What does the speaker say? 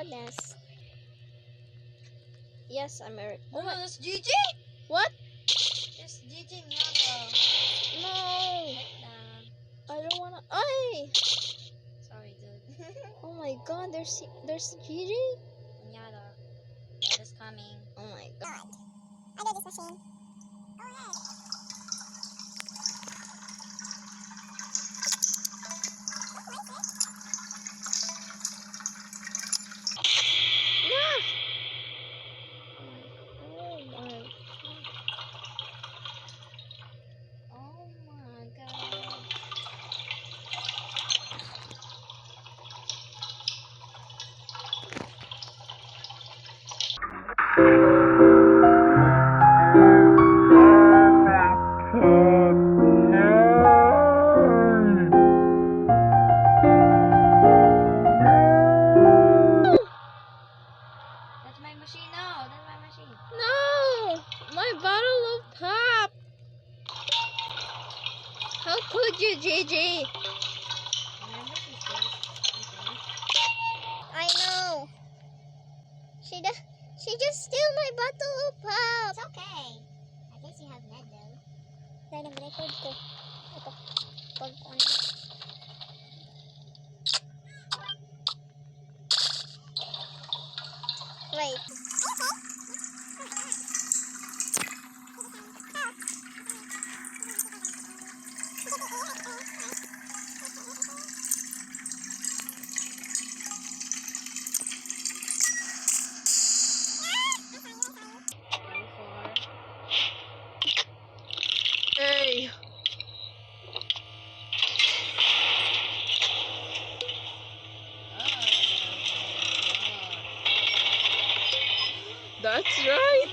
goodness. Yes, I'm Eric. Oh, that's Gigi? What? It's Gigi Nyada. No. I don't wanna. Ay! Sorry, dude. Oh my god, there's Gigi? Nyada. That is coming. Oh my god. I do this machine. Go ahead. Yeah! Oh my. Oh my god. That's my machine now. That's my machine. No! My bottle of pop! How could you, Gigi? Remember she says something? I know. She just stole my bottle of pop. It's okay. At least you have med though. Dahil nag-record ko. Ito. Pag on. Wait. Hey. That's right.